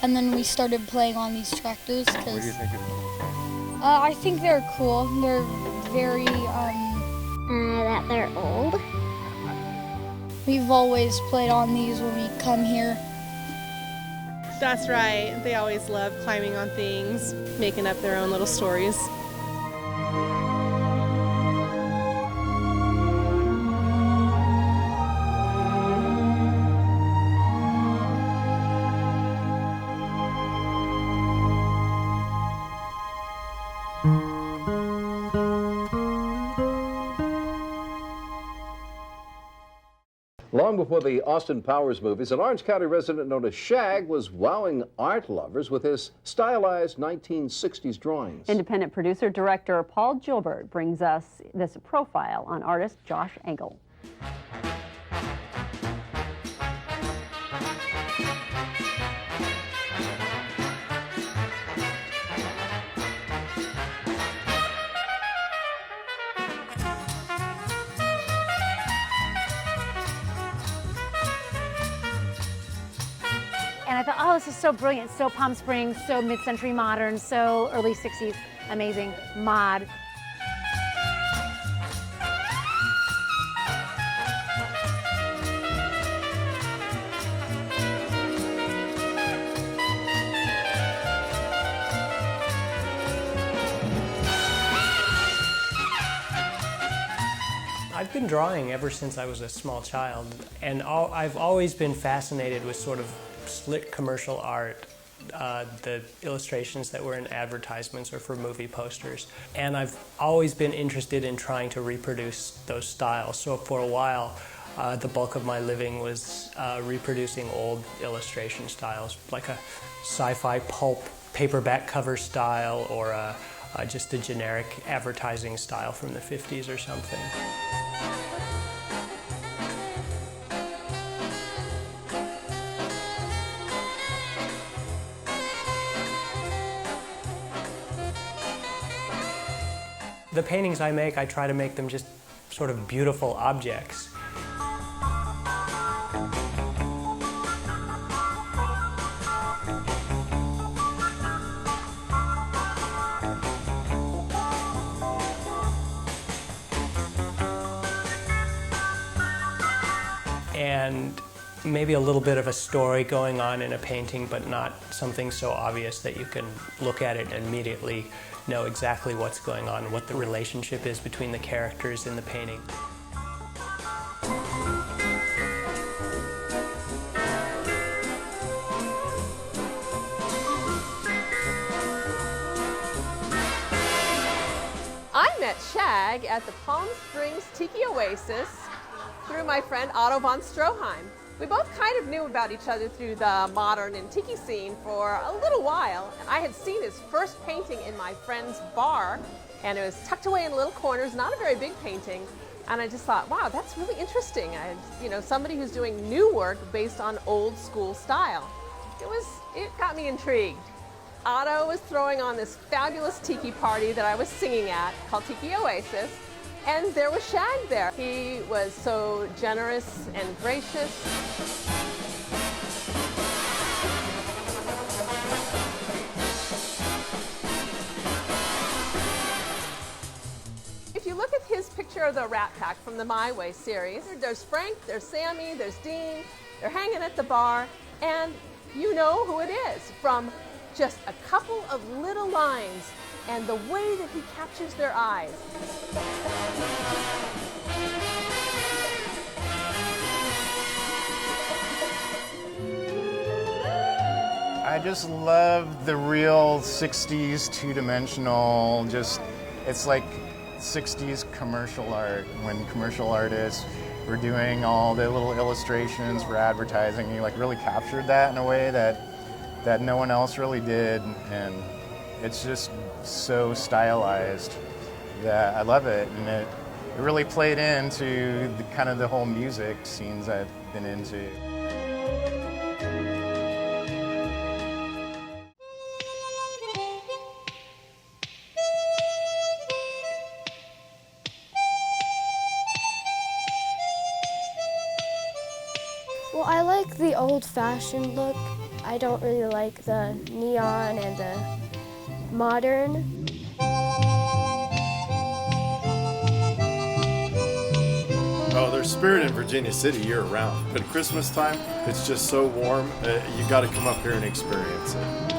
and then we started playing on these tractors. What do you think of them? I think they're cool. They're very, That they're old. we've always played on these when we come here. That's right. They always love climbing on things, making up their own little stories. Long before the Austin Powers movies, an Orange County resident known as Shag was wowing art lovers with his stylized 1960s drawings. Independent producer-director Paul Gilbert brings us this profile on artist Josh Engel. And I thought, oh, this is so brilliant, so Palm Springs, so mid-century modern, so early 60s, amazing, mod. I've been drawing ever since I was a small child, and I've always been fascinated with sort of slick commercial art, the illustrations that were in advertisements or for movie posters. And I've always been interested in trying to reproduce those styles. So for a while, the bulk of my living was reproducing old illustration styles, like a sci-fi pulp paperback cover style or just a generic advertising style from the 50s or something. The paintings I make, I try to make them just sort of beautiful objects. And maybe a little bit of a story going on in a painting, but not something so obvious that you can look at it and immediately know exactly what's going on, what the relationship is between the characters in the painting. I met Shag at the Palm Springs Tiki Oasis through my friend Otto von Stroheim. We both kind of knew about each other through the modern and tiki scene for a little while. And I had seen his first painting in my friend's bar, and it was tucked away in little corners, not a very big painting. And I just thought, wow, that's really interesting. Somebody who's doing new work based on old school style. It got me intrigued. Otto was throwing on this fabulous tiki party that I was singing at called Tiki Oasis. And there was Shag there. He was so generous and gracious. If you look at his picture of the Rat Pack from the My Way series, there's Frank, there's Sammy, there's Dean. They're hanging at the bar, and you know who it is from just a couple of little lines and the way that he captures their eyes. I just love the real 60s two-dimensional, it's like 60s commercial art. When commercial artists were doing all the little illustrations for advertising, he like really captured that in a way that no one else really did, and it's just so stylized that I love it, and it really played into the whole music scenes I've been into. Well, I like the old-fashioned look. I don't really like the neon and the modern. Oh, there's spirit in Virginia City year-round, but at Christmas time, it's just so warm, you got to come up here and experience it.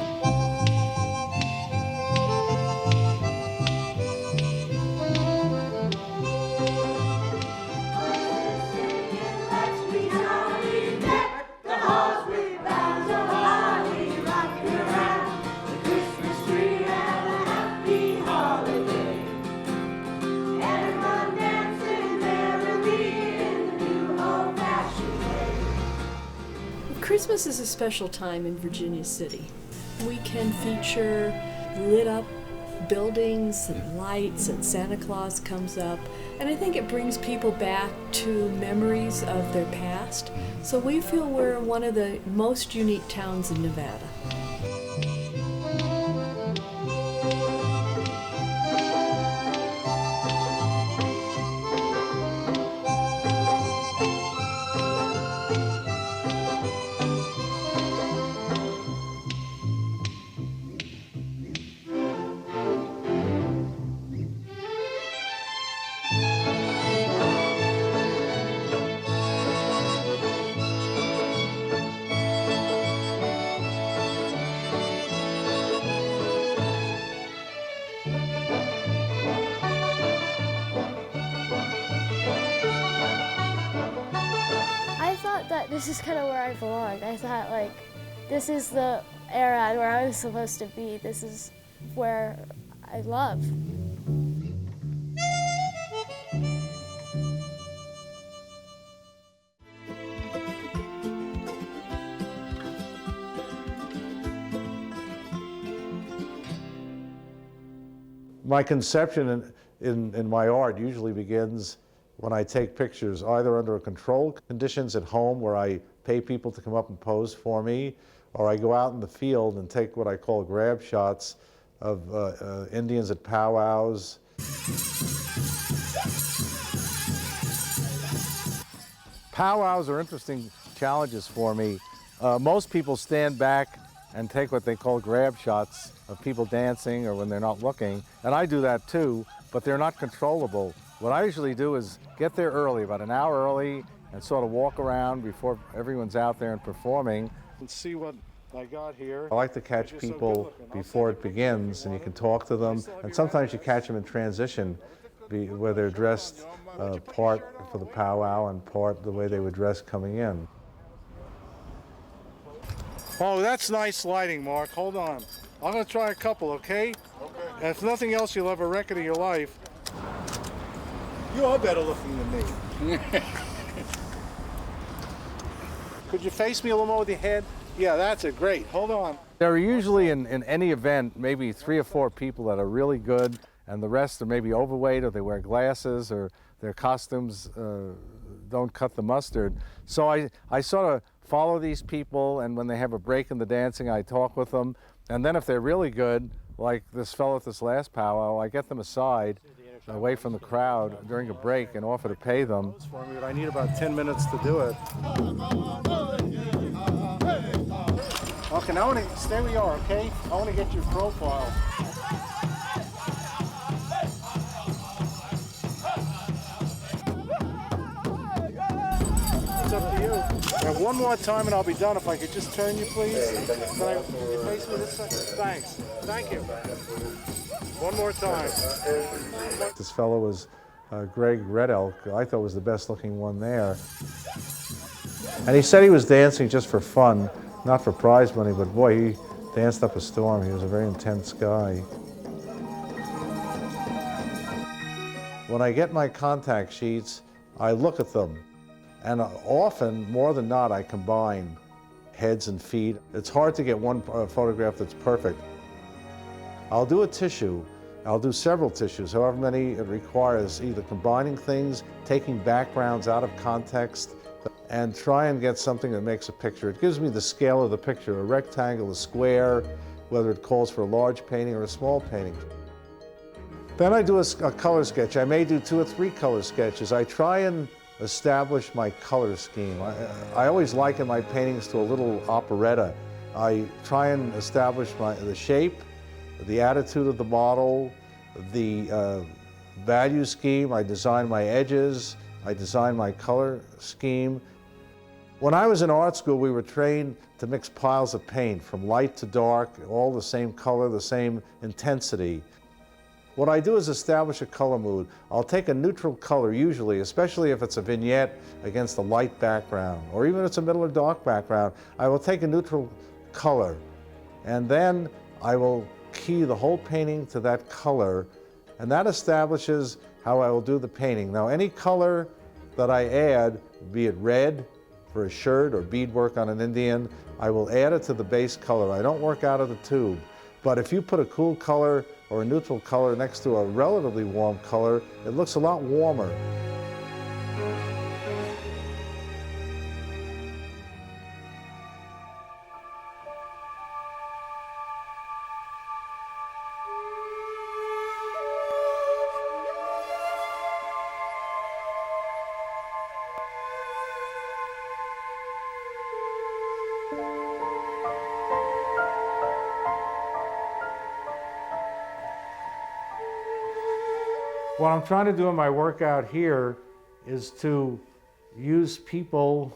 Christmas is a special time in Virginia City. We can feature lit up buildings and lights, and Santa Claus comes up, and I think it brings people back to memories of their past. So we feel we're one of the most unique towns in Nevada. This is kind of where I belonged. I thought, like, this is the era where I'm supposed to be. This is where I love. My conception in my art usually begins when I take pictures either under controlled conditions at home where I pay people to come up and pose for me, or I go out in the field and take what I call grab shots of Indians at powwows. Powwows are interesting challenges for me. Most people stand back and take what they call grab shots of people dancing or when they're not looking, and I do that too, but they're not controllable. What I usually do is get there early, about an hour early, and sort of walk around before everyone's out there and performing. And see what I got here. I like to catch people before it begins, and you can talk to them, and sometimes you catch them in transition, where they're dressed part for the powwow and part the way they would dress coming in. Oh, that's nice lighting, Mark. Hold on. I'm going to try a couple, okay? And if nothing else, you'll have a record of your life. You are better looking than me. Could you face me a little more with your head? Yeah, that's it. Great. Hold on. There are usually in any event maybe 3 or 4 people that are really good, and the rest are maybe overweight, or they wear glasses, or their costumes don't cut the mustard. So I sort of follow these people, and when they have a break in the dancing, I talk with them. And then if they're really good, like this fellow at this last powwow, I get them aside away from the crowd during a break and offer to pay them. I need about 10 minutes to do it. Okay, now I want to stay where you are, okay? I want to get your profile. It's up to you. Now, one more time and I'll be done. If I could just turn you, please. Can you face me this side? Thanks. Thank you. One more time. This fellow was Greg Red Elk. I thought was the best looking one there. And he said he was dancing just for fun, not for prize money, but boy, he danced up a storm. He was a very intense guy. When I get my contact sheets, I look at them. And often, more than not, I combine heads and feet. It's hard to get one photograph that's perfect. I'll do a tissue. I'll do several tissues, however many it requires, either combining things, taking backgrounds out of context, and try and get something that makes a picture. It gives me the scale of the picture, a rectangle, a square, whether it calls for a large painting or a small painting. Then I do a color sketch. I may do 2 or 3 color sketches. I try and establish my color scheme. I always liken my paintings to a little operetta I try and establish the shape, the attitude of the model, the value scheme. I design my edges, I design my color scheme. When I was in art school, we were trained to mix piles of paint from light to dark, all the same color, the same intensity. What I do is establish a color mood. I'll take a neutral color usually, especially if it's a vignette against a light background, or even if it's a middle or dark background. I will take a neutral color, and then I will key the whole painting to that color, and that establishes how I will do the painting. Now, any color that I add, be it red for a shirt or beadwork on an Indian, I will add it to the base color. I don't work out of the tube. But if you put a cool color or a neutral color next to a relatively warm color, it looks a lot warmer. What I'm trying to do in my work out here is to use people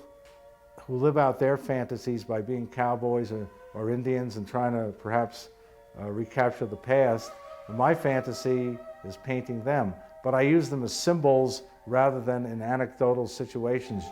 who live out their fantasies by being cowboys or Indians and trying to perhaps recapture the past. And my fantasy is painting them, but I use them as symbols rather than in anecdotal situations.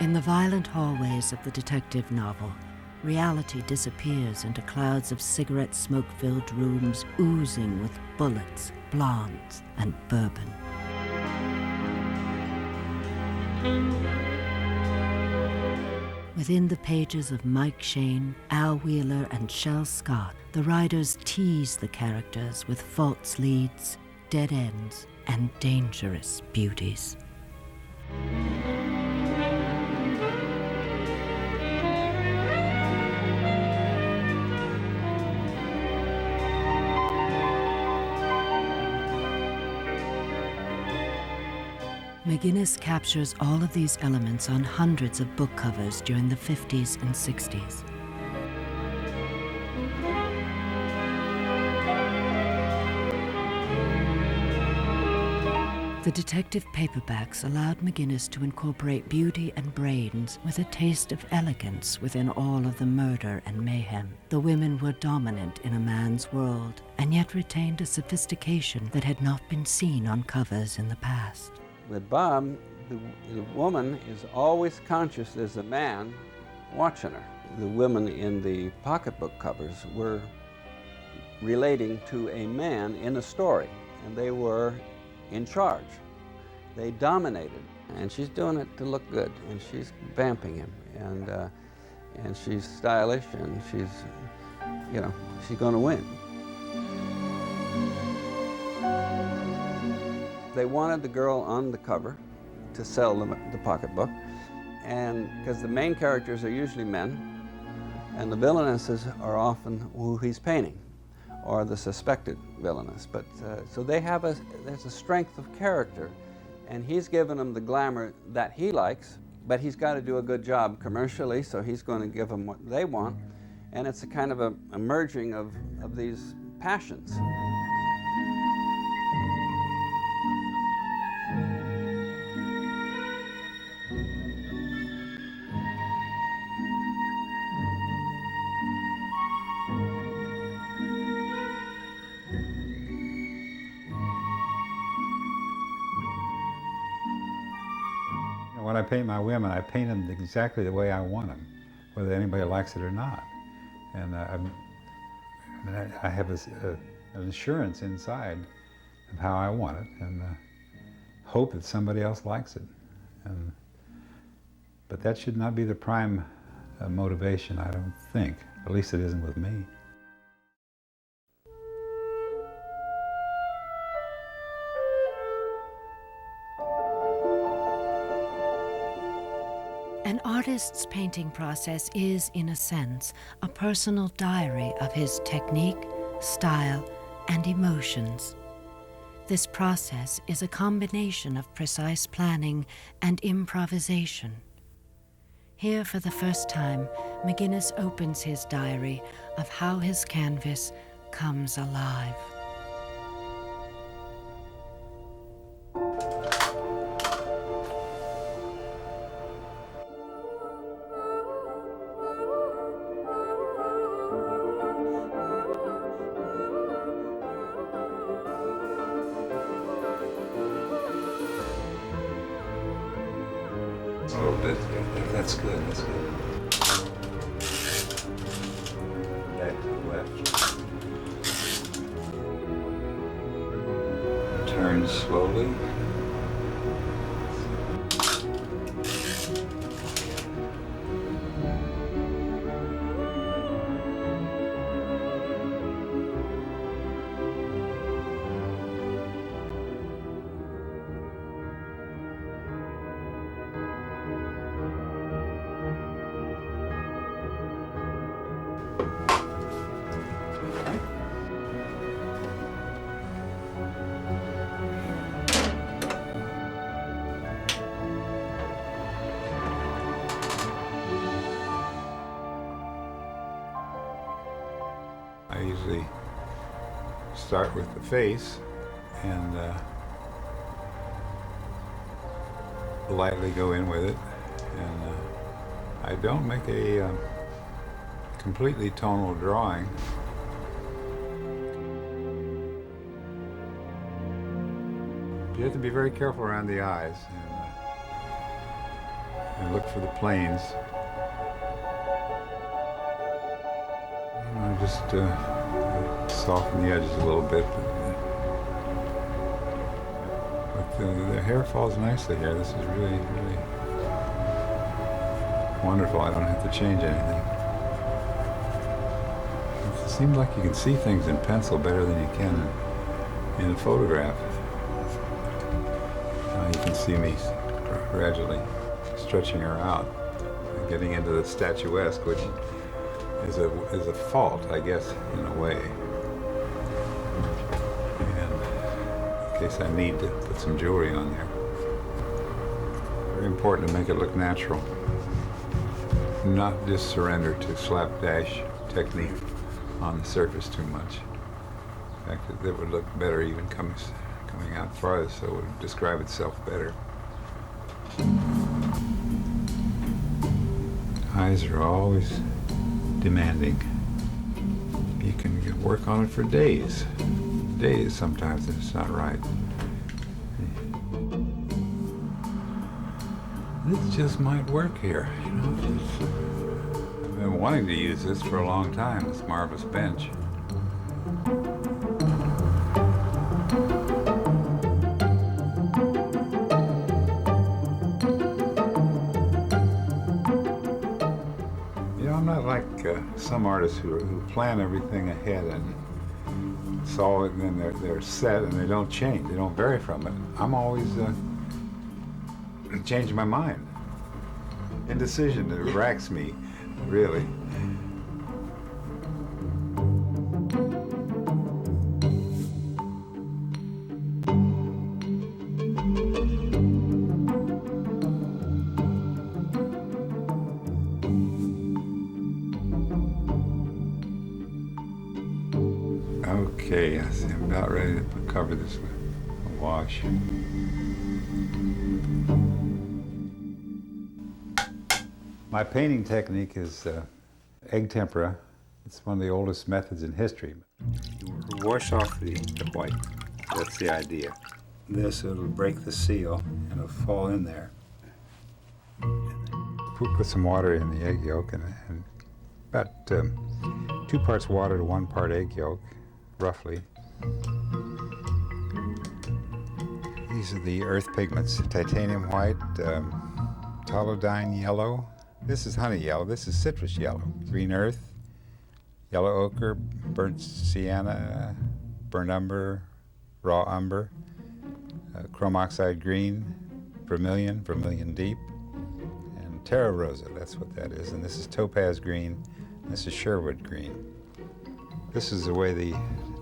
In the violent hallways of the detective novel, reality disappears into clouds of cigarette smoke-filled rooms oozing with bullets, blondes, and bourbon. Within the pages of Mike Shane, Al Wheeler, and Shel Scott, the writers tease the characters with false leads, dead ends, and dangerous beauties. McGinnis captures all of these elements on hundreds of book covers during the 50s and 60s. The detective paperbacks allowed McGinnis to incorporate beauty and brains with a taste of elegance within all of the murder and mayhem. The women were dominant in a man's world, and yet retained a sophistication that had not been seen on covers in the past. With Bob, the woman is always conscious there's a man watching her. The women in the pocketbook covers were relating to a man in a story, and they were in charge. They dominated, and she's doing it to look good, and she's vamping him, and she's stylish, and she's going to win. They wanted the girl on the cover to sell the pocketbook, and because the main characters are usually men, and the villainesses are often who he's painting, or the suspected villainess. But so there's a strength of character, and he's given them the glamour that he likes, but he's got to do a good job commercially, so he's going to give them what they want, and it's a kind of a merging of these passions. When I paint my women, I paint them exactly the way I want them, whether anybody likes it or not. And I have an assurance inside of how I want it, and hope that somebody else likes it. But that should not be the prime motivation, I don't think. At least it isn't with me. An artist's painting process is, in a sense, a personal diary of his technique, style, and emotions. This process is a combination of precise planning and improvisation. Here, for the first time, McGinnis opens his diary of how his canvas comes alive. A little bit. Yeah, that's good. That's good. Back to the left. Turn slowly. I usually start with the face and lightly go in with it, and I don't make a completely tonal drawing. You have to be very careful around the eyes and look for the planes. I just soften the edges a little bit. But the hair falls nicely here. This is really, really wonderful. I don't have to change anything. It seems like you can see things in pencil better than you can in a photograph. Now you can see me gradually stretching her out and getting into the statuesque, which is a fault, I guess, in a way. And in case I need to put some jewelry on there. Very important to make it look natural. Not just surrender to slapdash technique on the surface too much. In fact, it would look better even coming out farther, so it would describe itself better. Eyes are always demanding. You can work on it for days. Days sometimes if it's not right. This just might work here, you know. I've been wanting to use this for a long time, this marvelous bench. Some artists who plan everything ahead and solve it, and then they're set and they don't change, they don't vary from it. I'm always changing my mind. Indecision, it racks me, really. Okay, I see I'm about ready to cover this with a wash. My painting technique is egg tempera. It's one of the oldest methods in history. You wash off the white. That's the idea. This, it'll break the seal and it'll fall in there. Put some water in the egg yolk and about 2 parts water to 1 part egg yolk, roughly. These are the earth pigments: titanium white, toluidine yellow. This is honey yellow. This is citrus yellow. Green earth, yellow ochre, burnt sienna, burnt umber, raw umber, chrome oxide green, vermilion, vermilion deep, and Terra Rosa, that's what that is. And this is topaz green. This is Sherwood green. This is the way the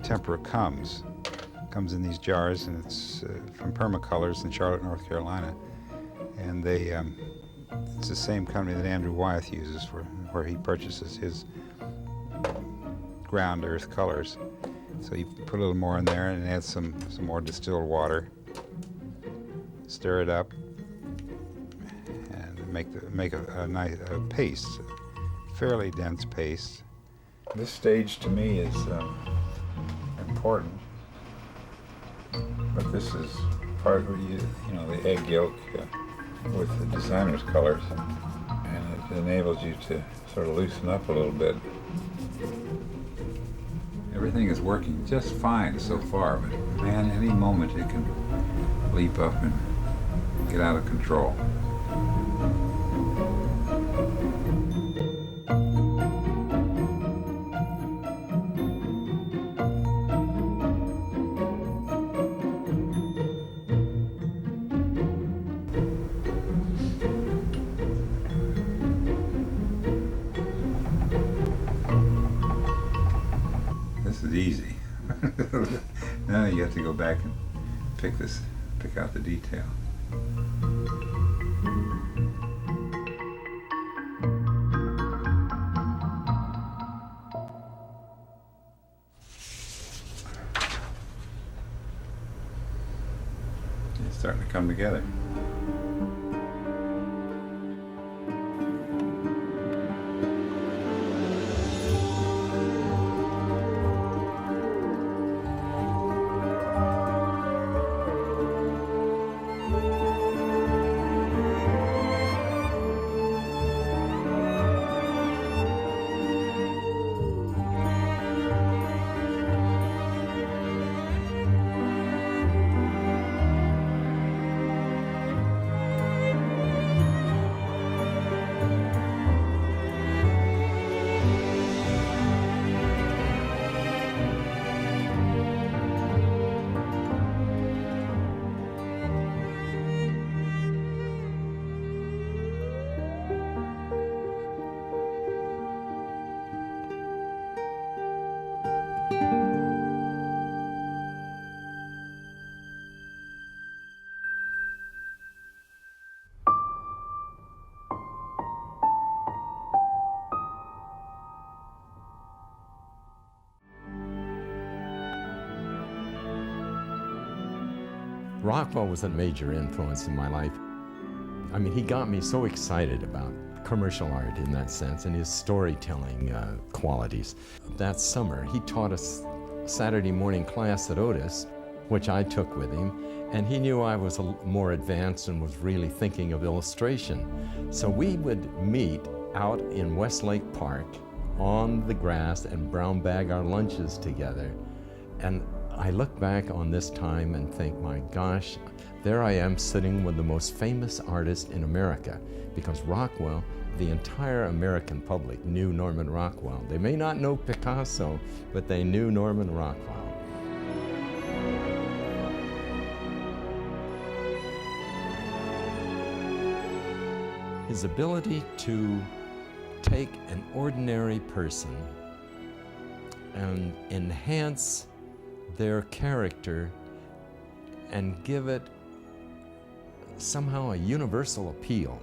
tempera comes. It comes in these jars, and it's from Permacolors in Charlotte, North Carolina. And they, it's the same company that Andrew Wyeth uses where he purchases his ground earth colors. So you put a little more in there and add some more distilled water. Stir it up and make a nice paste, fairly dense paste. This stage to me is important, but this is part of you know, the egg yolk with the designer's colors, and it enables you to sort of loosen up a little bit. Everything is working just fine so far, but man, any moment it can leap up and get out of control. This is easy. Now you have to go back and pick out the detail. It's starting to come together. Rockwell was a major influence in my life. I mean, he got me so excited about commercial art in that sense and his storytelling qualities. That summer, he taught us Saturday morning class at Otis, which I took with him, and he knew I was more advanced and was really thinking of illustration. So we would meet out in Westlake Park on the grass and brown bag our lunches together. And I look back on this time and think, my gosh, there I am sitting with the most famous artist in America, because Rockwell, the entire American public knew Norman Rockwell. They may not know Picasso, but they knew Norman Rockwell. His ability to take an ordinary person and enhance their character and give it somehow a universal appeal.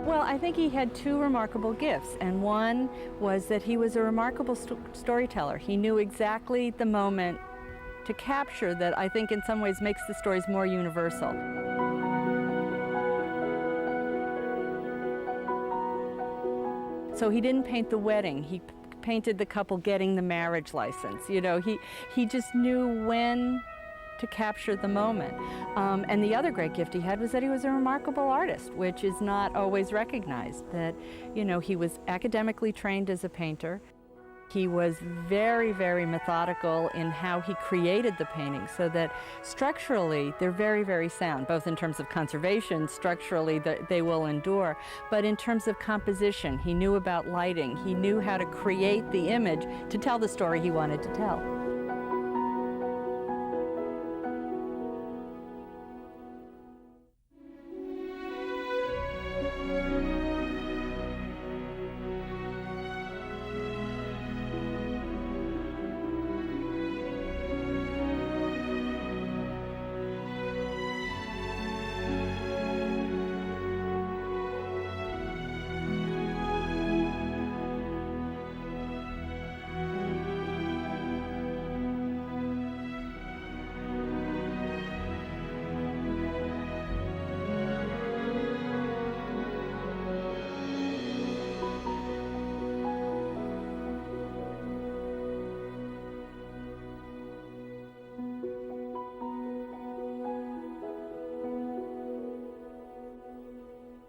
Well, I think he had two remarkable gifts, and one was that he was a remarkable storyteller. He knew exactly the moment to capture that I think in some ways makes the stories more universal. So he didn't paint the wedding, he painted the couple getting the marriage license. You know, he just knew when to capture the moment. And the other great gift he had was that he was a remarkable artist, which is not always recognized. That, you know, he was academically trained as a painter. He was very, very methodical in how he created the paintings, so that structurally they're very, very sound, both in terms of conservation, structurally they will endure, but in terms of composition, he knew about lighting, he knew how to create the image to tell the story he wanted to tell.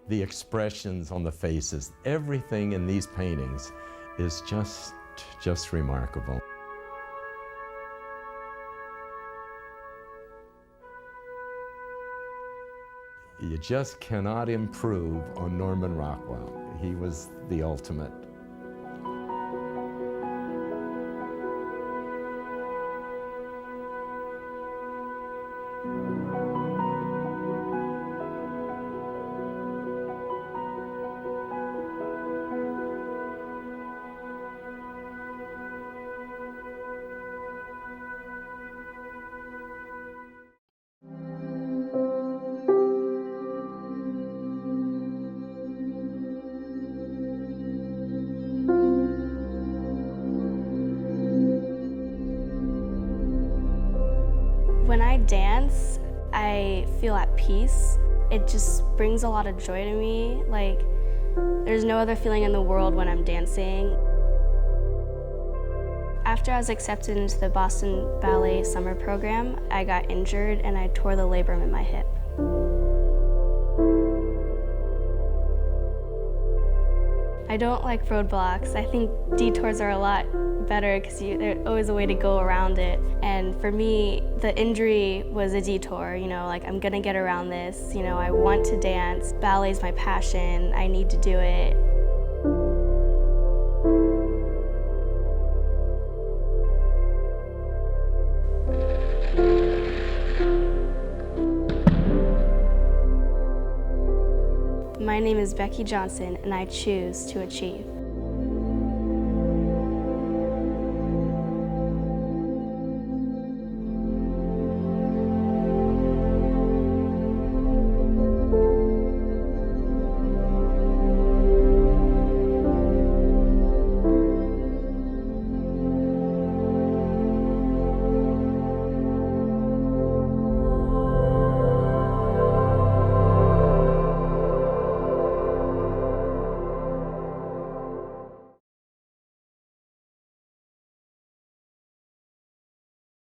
The expressions on the faces, everything in these paintings is just remarkable. You just cannot improve on Norman Rockwell. He was the ultimate. When I dance, I feel at peace. It just brings a lot of joy to me. Like, there's no other feeling in the world when I'm dancing. After I was accepted into the Boston Ballet summer program, I got injured and I tore the labrum in my hip. I don't like roadblocks. I think detours are a lot better because there's always a way to go around it. And for me, the injury was a detour, you know, like I'm gonna get around this. You know, I want to dance. Ballet's my passion. I need to do it. My name is Becky Johnson, and I choose to achieve.